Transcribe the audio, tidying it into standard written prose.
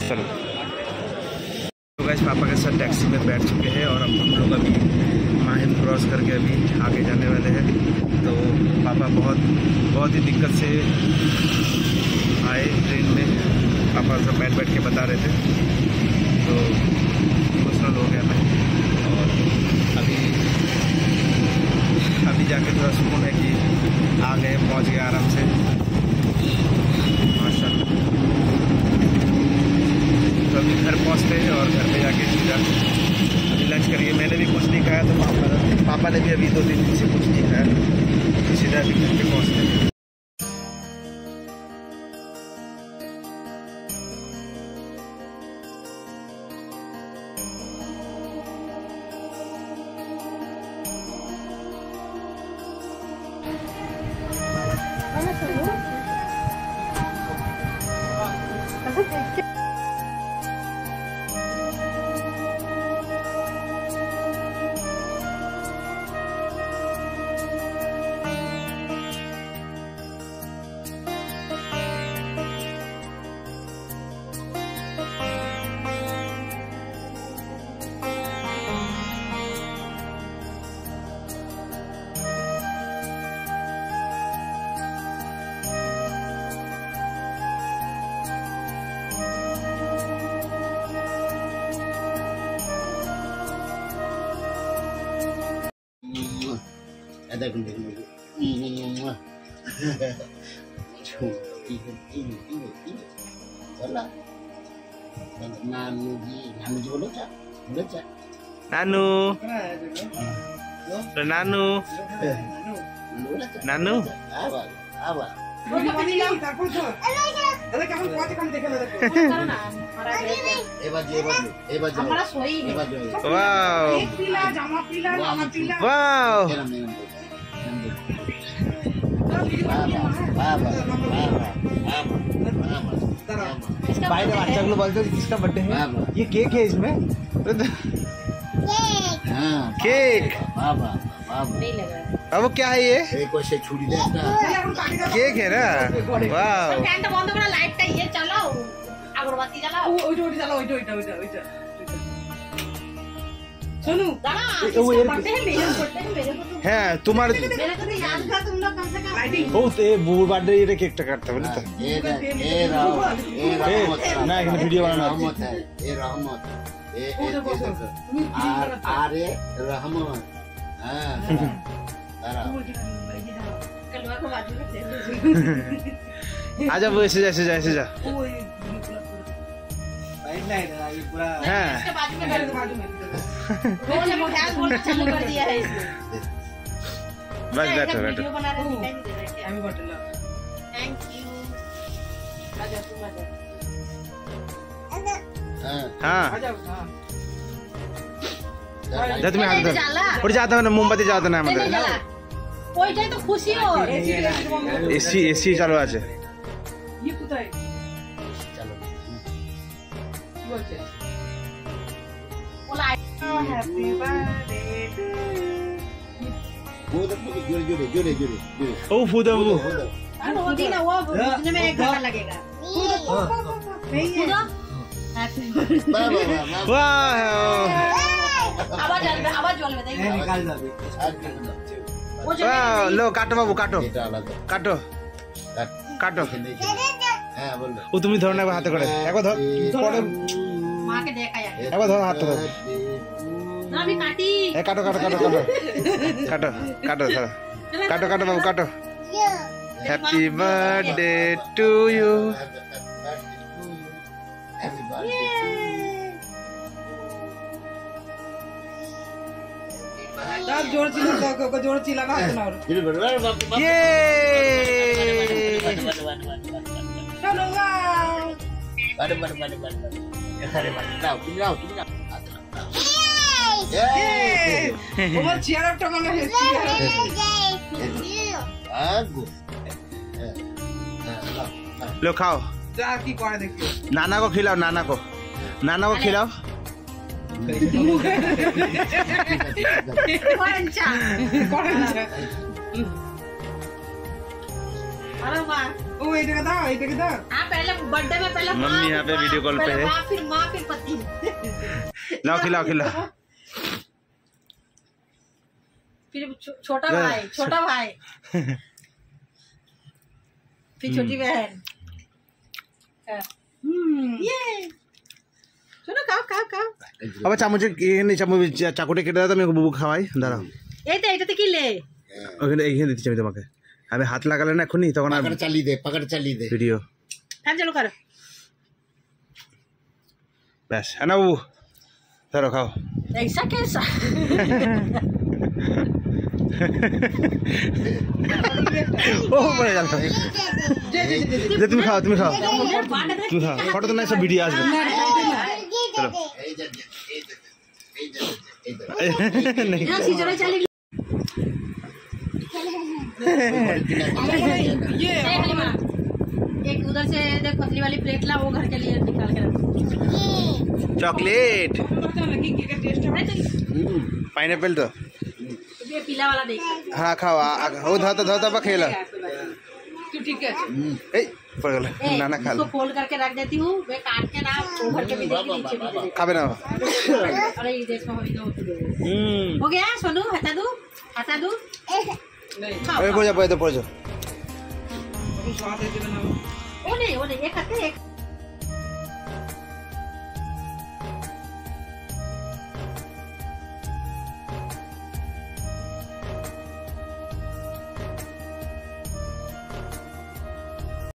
चलो तो गाइस पापा के साथ टैक्सी में बैठ चुके हैं और अब हम लोग अभी माहिम क्रॉस करके अभी आगे जाने वाले हैं। तो पापा बहुत ही दिक्कत से आए ट्रेन में, पापा सब बैठ के बता रहे थे, तो इमोशनल हो गया मैं। और अभी जाके थोड़ा सुकून है कि आ गए, पहुँच गए आराम से माशाल्लाह। तो अभी घर पहुँचते हैं और घर पे जाके सीधा अभी लंच करिए। मैंने भी कुछ नहीं खाया, तो पापा ने भी अभी 2-3 दिन से कुछ नहीं खाया, तो सीधा अभी घर पे पहुँचते हैं। Ada gendeng dulu. Salah. Nanu boleh tak? Boleh tak? Nanu. Apa? Wow. भाई ने बच्चा को बोलते हैं किसका बर्थडे है? ये केक है इसमें? केक। अब वो क्या है ये? केक है ना? वाह। হ্যাঁ তোমার বার্থডে এটা কেকটা কাটতে হবে তো না, এখানে ভিডিও বানানো আচ্ছা এসে যা हाँ बस बैठो हाँ तुम्हें जाता है ना, मोमबाती जाता ना तो खुशी हो एसी चालू আছে हैप्पी बर्थडे ओ फूदा वो होगी ना, वो बुझने में 1 घंटा लगेगा। वाह आवाज वाले बताइए। लो काटो बाबू काटो ও তুমি ধরো না হাতে করে, একবার ধর পরে মাকে দেখায় একবার ধরো হাতে ধরো না, আমি কাটি কাটো বাবু কাটো। Happy birthday to you. जोर चिल्ला ना ये लो खाओ, नाना को खिलाओ, नाना को खिलाओ। अरे वाह ओ इधर दाओ हाँ पहले बर्थडे में पहले मम्मी माँ, यहाँ पे वीडियो कॉल पे पहले है। माँ फिर पति लाओ खिलाओ फिर छोटा भाई फिर छोटी बहन ये सुनो खाओ अब চামচে এই চামচ চাকুটে কেটে দাও, আমি বুবু খাওয়াই। দাঁড়াও, এইটাতে কি লে ওখানে এইখানে দিচ্ছি আমি তোমাকে। আমি হাত লাগালে না এখনই, তখন আর पकड़ चाली दे ভিডিও ফ্যান চালু কর ব্যাস। হ্যাঁ না বাবু, ধরো খাও। ऐसा कैसा ও পড়ে গেল। যে তুমি খাও তুমি খাও, ফটো তো না, সব ভিডিও আসবে। চলো यहाँ सीजर चली ये एक उधर से देख पतली वाली प्लेट ला, वो घर के लिए निकाल के रख। চকলেট पता लगी के टेस्ट পাইনাপেল তো। ये पीला वाला देख হ্যাঁ খাও, ও ধরো বা খেয়ে লো। तू ठीक है এই পড়ে গেল। না না খা इसको फोल्ड करके रख देती हूँ, मैं काट के ना ऊपर के भी देगी, नीचे भी देगी। খাবে না। अरे ये देखो हो गया सोनू, हटा दो नहीं खाओ, পড়ে যাও, পড়ে যাও। स्वाद है बनाओ वो नहीं ये खाते एक